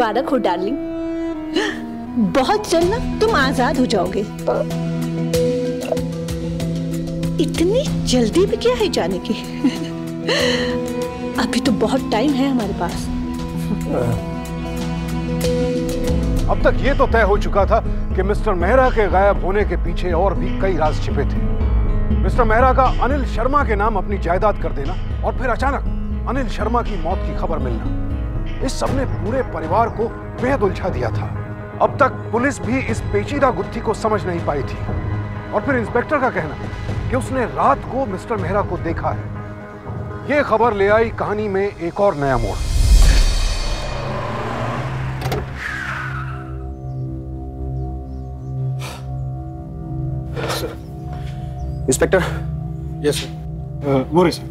मुबारक हो डार्लिंग, बहुत जल्द ना तुम आजाद हो जाओगे। इतनी जल्दी भी क्या है जाने की? अभी तो बहुत टाइम है हमारे पास। अब तक ये तो तय हो चुका था कि मिस्टर मेहरा के गायब होने के पीछे और भी कई राज छिपे थे। मिस्टर मेहरा का अनिल शर्मा के नाम अपनी जायदाद कर देना और फिर अचानक अनिल शर्मा की मौत की खबर मिलना, इस सब ने पूरे परिवार को बेहद उलझा दिया था। अब तक पुलिस भी इस पेचीदा गुत्थी को समझ नहीं पाई थी। और फिर इंस्पेक्टर का कहना कि उसने रात को मिस्टर मेहरा को देखा है, यह खबर ले आई कहानी में एक और नया मोड़। Inspector. Yes sir. More sir.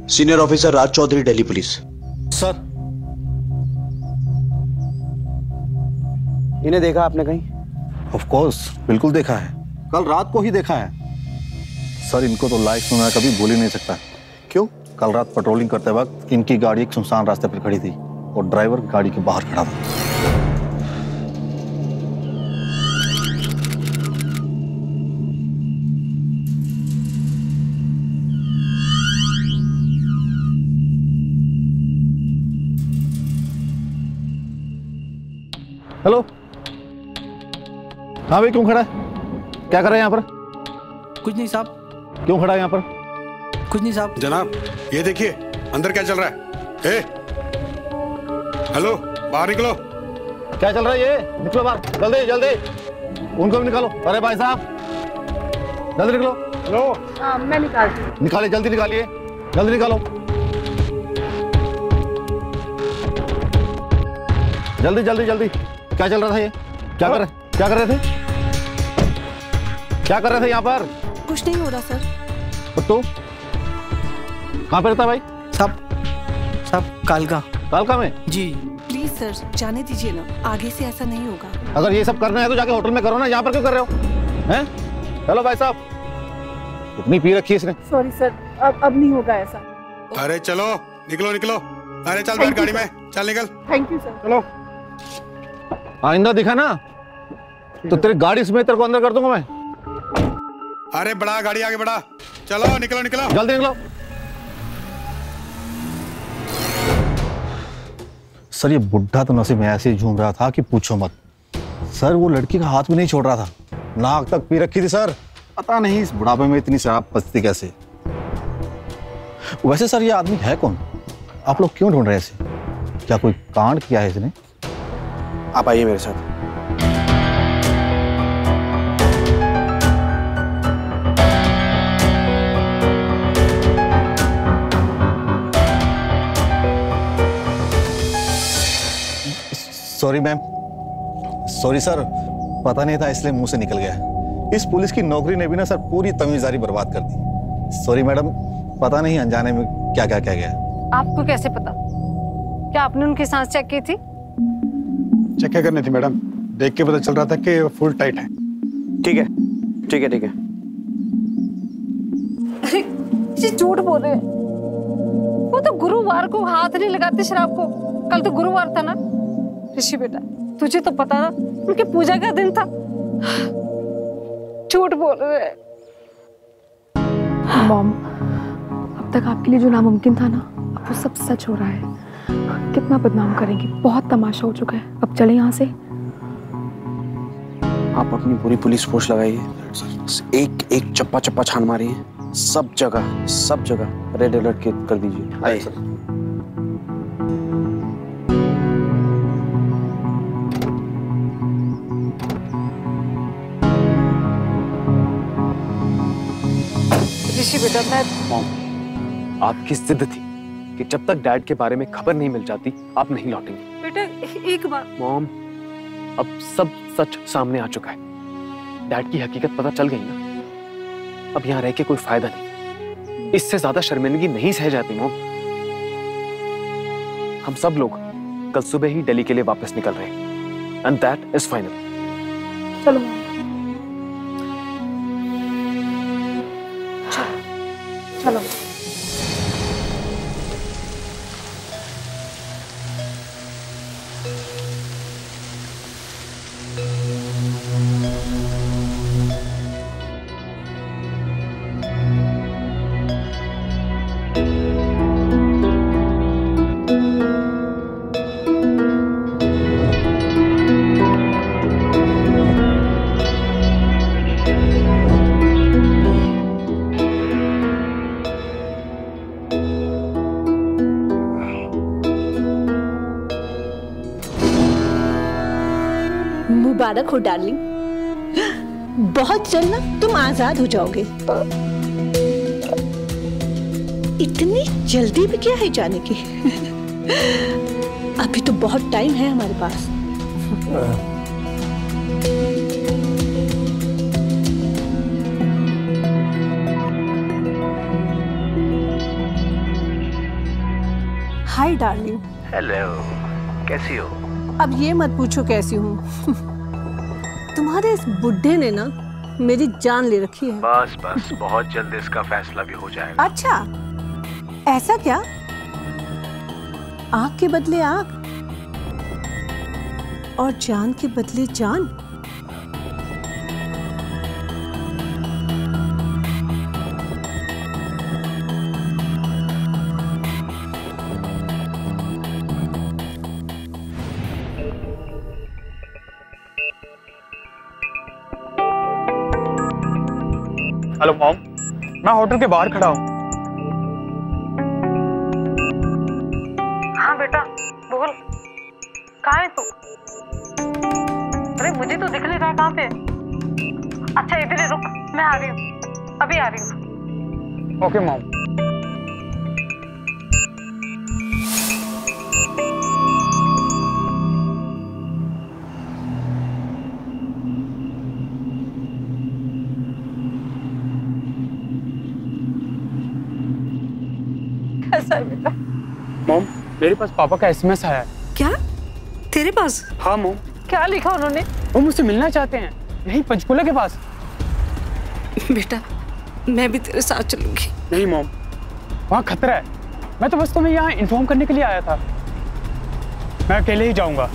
Senior officer Raj Chaudhary, Delhi police. Sir. इन्हें देखा आपने कहीं? ऑफ कोर्स, बिल्कुल देखा है, कल रात को ही देखा है सर। इनको तो लाइफ में मैं कभी भूल ही नहीं सकता। क्यों? कल रात पेट्रोलिंग करते वक्त इनकी गाड़ी एक सुनसान रास्ते पर खड़ी थी और ड्राइवर गाड़ी के बाहर खड़ा था। हेलो, हाँ भाई, क्यों खड़ा है? क्या कर रहे हैं यहाँ पर? कुछ नहीं साहब। क्यों खड़ा है यहाँ पर? कुछ नहीं साहब। जनाब ये देखिए अंदर क्या चल रहा है। हेलो, बाहर निकलो। क्या चल रहा है ये? निकलो बाहर, जल्दी जल्दी। उनको भी निकालो। अरे भाई साहब, जल्दी निकलो। हेलो। मैं निकालती हूँ। निकालिए, जल्दी निकालिए, जल्दी निकालो, जल्दी जल्दी जल्दी। क्या चल रहा था ये? क्या कर रहे थे? क्या कर रहे थे यहाँ पर? कुछ नहीं हो रहा सर। तो कहाँ पे रहता है भाई? साहब कालका में? जी। प्लीज सर जाने दीजिए ना, आगे से ऐसा नहीं होगा। अगर ये सब करना है तो जाके होटल में करो ना, यहाँ पर क्यों कर रहे हो? हैं? हेलो भाई साहब, इतनी पी रखी है इसने। सॉरी सर, अब नहीं होगा ऐसा। अरे चलो, निकलो निकलो। अरे चल बैठ गाड़ी में, चल निकल। Thank you sir. चलो। आइंदा दिखा ना तो तेरी गाड़ी समेत तेरे को अंदर कर दूंगा मैं। अरे बढ़ा गाड़ी, आगे बढ़ा। चलो निकलो निकलो, जल्दी निकलो। सर ये बुढ़ा तो नसीब में ऐसे ही झूम रहा था कि पूछो मत। सर वो लड़की का हाथ भी नहीं छोड़ रहा था, नाक तक पी रखी थी सर। पता नहीं इस बुढ़ापे में इतनी शराब पचती कैसे। वैसे सर ये आदमी है कौन? आप लोग क्यों ढूंढ रहे हैं इसे? क्या कोई कांड किया है इसने? आप आइए मेरे साथ। सॉरी मैम, सॉरी सर, पता नहीं था इसलिए मुंह से निकल गया। इस पुलिस की नौकरी ने भी ना सर पूरी तमीज़दारी बर्बाद कर दी। सॉरी मैडम, पता नहीं अनजाने में क्या क्या कह गया। आपको कैसे पता? क्या आपने उनकी सांस चेक की थी? चेक क्या करनी थी मैडम? देख के पता चल रहा था कि फुल टाइट है। ठीक है ठीक है ठीक है। अरे ये झूठ बोल रहे हैं। वो तो गुरुवार को हाथ नहीं लगाते शराब को। कल तो गुरुवार था ना ऋषि बेटा, तुझे तो पता ना उनकी पूजा का दिन था। झूठ बोल रहे हैं। मॉम, अब तक आपके लिए जो नामुमकिन था ना, अब वो सब सच हो रहा है। कितना बदनाम करेंगी, बहुत तमाशा हो चुका है। अब चले यहाँ से। आप अपनी पूरी पुलिस फोर्स लगाइए, एक एक चप्पा चप्पा छान मारिए, सब जगह रेड अलर्ट कर दीजिए। आइए। ऋषि बेटा, मैं मॉम, आपकी जिद थी कि जब तक डैड के बारे में खबर नहीं मिल जाती आप नहीं लौटेंगे। बेटा एक बार। मॉम, अब सब सच सामने आ चुका है। डैड की हकीकत पता चल गई ना, अब यहाँ रह के कोई फायदा नहीं। इससे ज्यादा शर्मिंदगी नहीं सह जाती मॉम। हम सब लोग कल सुबह ही दिल्ली के लिए वापस निकल रहे हैं, एंड दैट इज फाइनल। चलो चलो। मुबारक हो डार्लिंग, बहुत जल्द ना तुम आजाद हो जाओगे। इतनी जल्दी भी क्या है जाने की? अभी तो बहुत टाइम है हमारे पास। Hi darling. हेलो, कैसी हो? अब ये मत पूछो कैसी हूँ। तुम्हारे इस बुड्ढे ने ना मेरी जान ले रखी है। बस बस, बहुत जल्द इसका फैसला भी हो जाएगा। अच्छा, ऐसा क्या? आँख के बदले आँख और जान के बदले जान। हेलो मॉम, मैं होटल के बाहर खड़ा हूँ। हाँ बेटा बोल, कहाँ है तू? अरे मुझे तो दिख नहीं रहा, कहाँ पे? अच्छा इधर ही रुक, मैं आ रही हूँ, अभी आ रही हूँ। Okay mom. कैसा है बेटा? मॉम, मेरे पास पापा का एसएमएस आया है। क्या? तेरे पास? हाँ मॉम। क्या लिखा उन्होंने? वो मुझसे मिलना चाहते हैं, यही पंचकूला के पास। बेटा मैं भी तेरे साथ चलूंगी। नहीं मॉम, वहाँ खतरा है। मैं तो बस तुम्हें यहाँ इन्फॉर्म करने के लिए आया था। मैं अकेले ही जाऊंगा।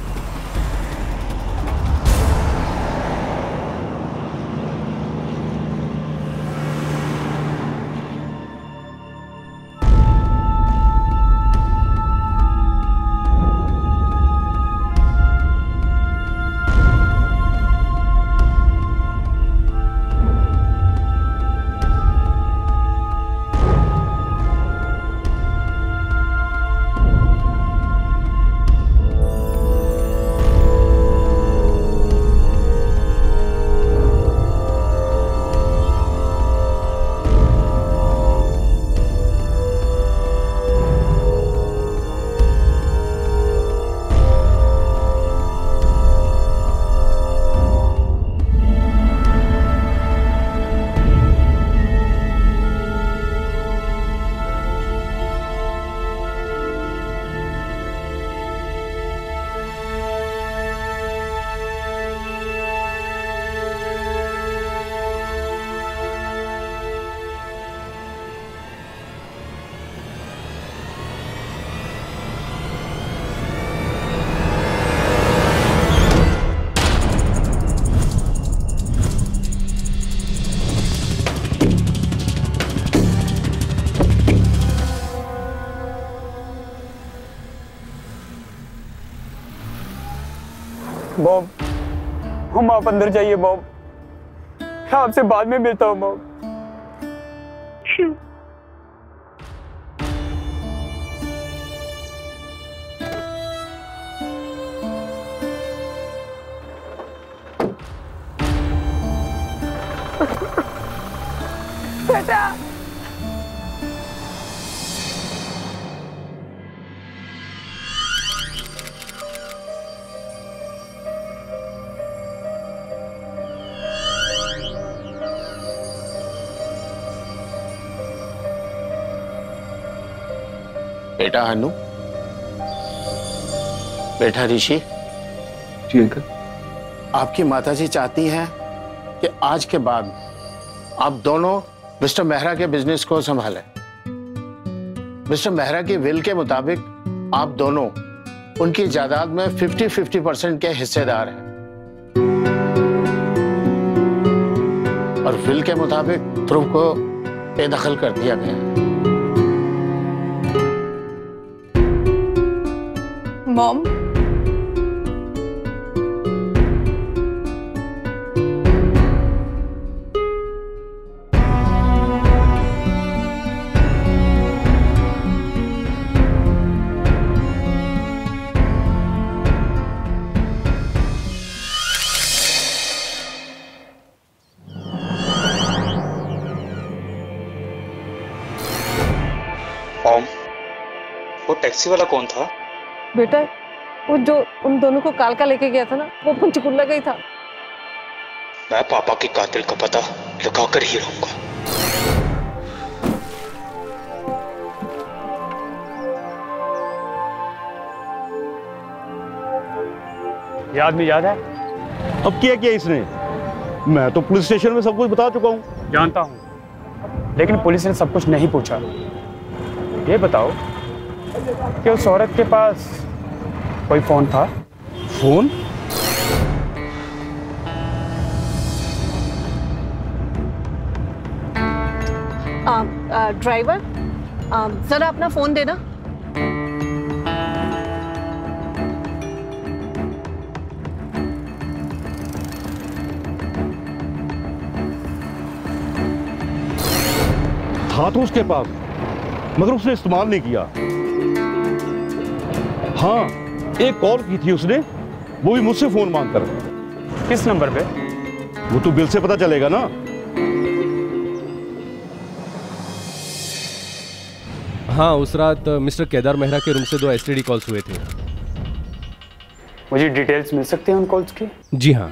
बॉब, हम आप अंदर जाइए बॉब, मैं आपसे बाद में मिलता हूँ बॉब। बेटा बेटा अनु, बेटा ऋषि। जी अंकल। आपकी माताजी चाहती हैं कि आज के बाद आप दोनों मिस्टर मेहरा के बिजनेस को संभालें। मिस्टर मेहरा की विल के मुताबिक आप दोनों उनकी जायदाद में 50-50% के हिस्सेदार हैं और विल के मुताबिक ध्रुव को बेदखल कर दिया गया है। मॉम, ओम, वो टैक्सी वाला कौन था? बेटा वो जो उन दोनों को कालका लेके गया था ना, वो पंचकुला का ही था। मैं पापा के कातिल का पता लगा कर ही रहूंगा। ये आदमी याद है? अब क्या इसने? मैं तो पुलिस स्टेशन में सब कुछ बता चुका हूँ। जानता हूँ, लेकिन पुलिस ने सब कुछ नहीं पूछा। ये बताओ कि उस औरत के पास कोई फोन था? फोन? ड्राइवर, जरा अपना फोन देना। था तो उसके पास, मगर उसने इस्तेमाल नहीं किया। हाँ, एक कॉल की थी उसने, वो भी मुझसे फोन मांगकर। किस नंबर पे? वो तो बिल से पता चलेगा ना। हाँ, उस रात मिस्टर केदार मेहरा के रूम से 2 एसटीडी कॉल्स हुए थे। मुझे डिटेल्स मिल सकते हैं उन कॉल्स की? जी हाँ,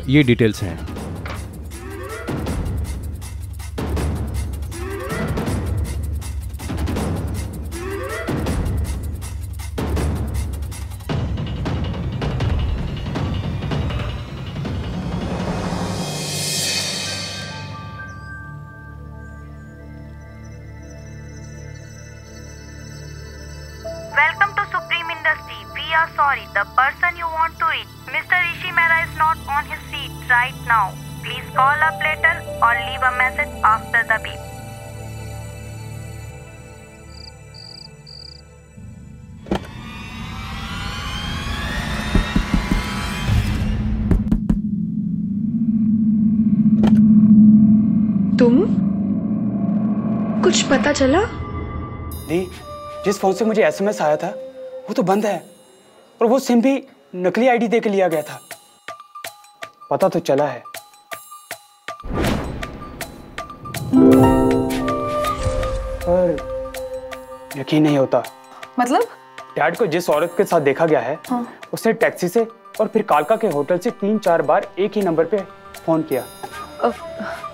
ये डिटेल्स हैं। Welcome to Supreme Industry. We are sorry. The person you want to reach, Mr. Rishi Mehra, is not on his seat right now. Please call up later or leave a message after the beep. तुम? कुछ पता चला? दी, जिस phone से मुझे SMS आया था वो तो बंद है, और वो सिम भी नकली आईडी दे के लिया गया था। पता तो चला है, पर यकीन नहीं होता। मतलब? डैड को जिस औरत के साथ देखा गया है, हाँ। उसने टैक्सी से और फिर कालका के होटल से 3-4 बार एक ही नंबर पे फोन किया।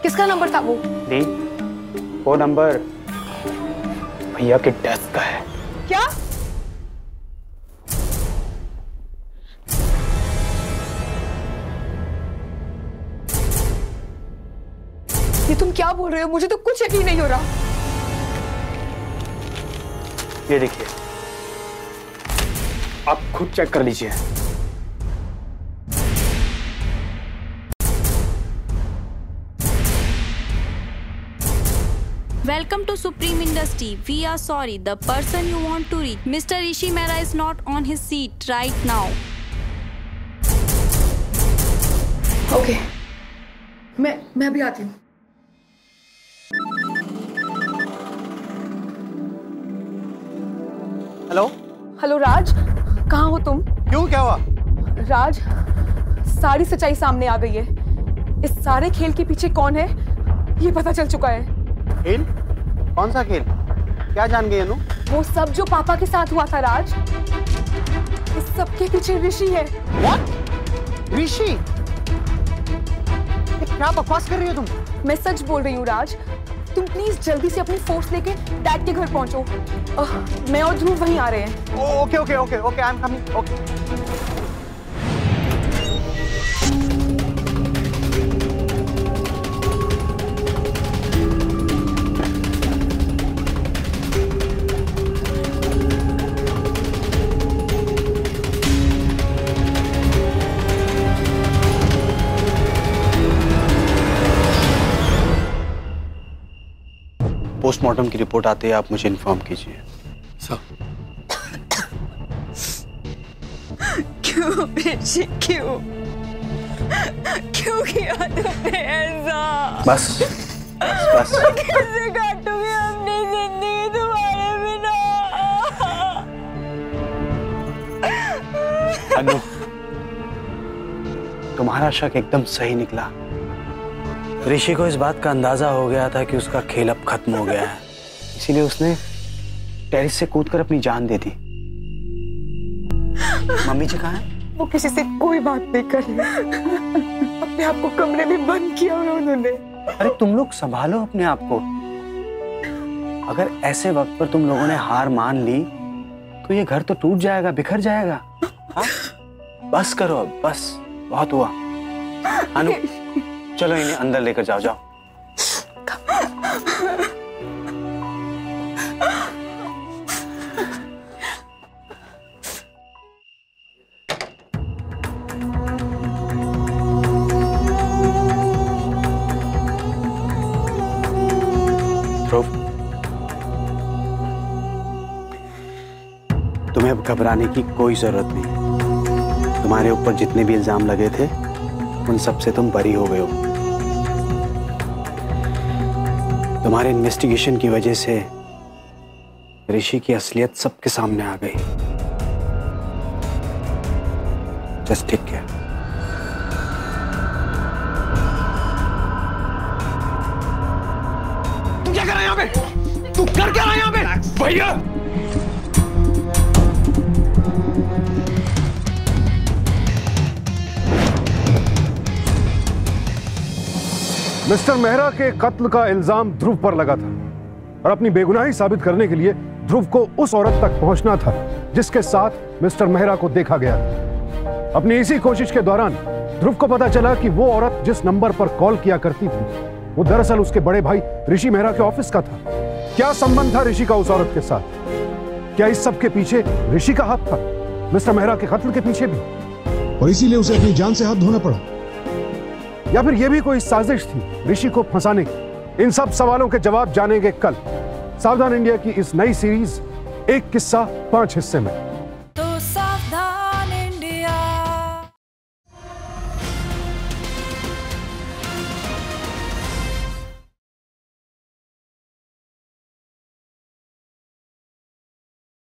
किसका नंबर था वो? दी, वो नंबर भैया के डेस्क का है। क्या? ये तुम क्या बोल रहे हो? मुझे तो कुछ यकीन नहीं हो रहा। ये देखिए, आप खुद चेक कर लीजिए। Welcome to Supreme Industry. We are sorry. The person you want to reach, Mr. Rishi Mehra, is not on his seat right now. Okay. मैं भी आती हूँ। हेलो राज, कहाँ हो तुम? क्यों, क्या हुआ? राज, सारी सच्चाई सामने आ गई है। इस सारे खेल के पीछे कौन है ये पता चल चुका है। खेल? कौन सा खेल? क्या जान गई अनु? वो सब जो पापा के साथ हुआ था राज, इस सब के पीछे ऋषि है। What? ऋषि? क्या बकवास कर रही हो तुम? मैं सच बोल रही हूँ राज, तुम प्लीज जल्दी से अपनी फोर्स लेके डैड के घर पहुंचो। मैं और ध्रुव वहीं आ रहे हैं। Okay okay okay okay, I am coming. Okay. Postmortem की रिपोर्ट आते ही आप मुझे इन्फॉर्म कीजिए। क्यों ऋषि, क्यों किया तुमने ऐसा? बस बस बस। कैसे काटूंगी अपनी जिंदगी तुम्हारे बिना? अनु, तुम्हारा शक एकदम सही निकला। ऋषि को इस बात का अंदाजा हो गया था कि उसका खेल अब खत्म हो गया है, इसीलिए उसने टेरिस से कूदकर अपनी जान दे दी। मम्मी जी कहाँ हैं? वो किसी से कोई बात नहीं कर रही, अपने आप को कमरे में बंद किया हुआ उन्होंने। अरे तुम लोग संभालो अपने आप को। अगर ऐसे वक्त पर तुम लोगों ने हार मान ली तो ये घर तो टूट जाएगा, बिखर जाएगा। हाँ? बस करो अब, बस बहुत हुआ। अनु चलो इन्हें अंदर लेकर जाओ। जाओ तुम्हें अब घबराने की कोई जरूरत नहीं। तुम्हारे ऊपर जितने भी इल्जाम लगे थे उन सब से तुम बरी हो गए हो। तुम्हारे इन्वेस्टिगेशन की वजह से ऋषि की असलियत सबके सामने आ गई। Just take care. तू क्या कर रहा है यहाँ पे? तू कर क्या रहा है यहाँ पे? भैया मिस्टर मेहरा के कत्ल का इल्जाम ध्रुव पर लगा था और अपनी बेगुनाही साबित करने के लिए ध्रुव को उस औरत तक पहुंचना था जिसके साथ मिस्टर मेहरा को देखा गया था। अपनी इसी कोशिश के दौरान ध्रुव को पता चला कि वो औरत जिस नंबर पर कॉल किया करती थी वो दरअसल उसके बड़े भाई ऋषि मेहरा के ऑफिस का था। क्या संबंध था ऋषि का उस औरत के साथ? क्या इस सब के पीछे ऋषि का हाथ था, मिस्टर मेहरा के कत्ल के पीछे भी, और इसीलिए उसे अपनी जान से हाथ धोना पड़ा? या फिर यह भी कोई साजिश थी ऋषि को फंसाने की? इन सब सवालों के जवाब जानेंगे कल सावधान इंडिया की इस नई सीरीज एक किस्सा 5 हिस्से में।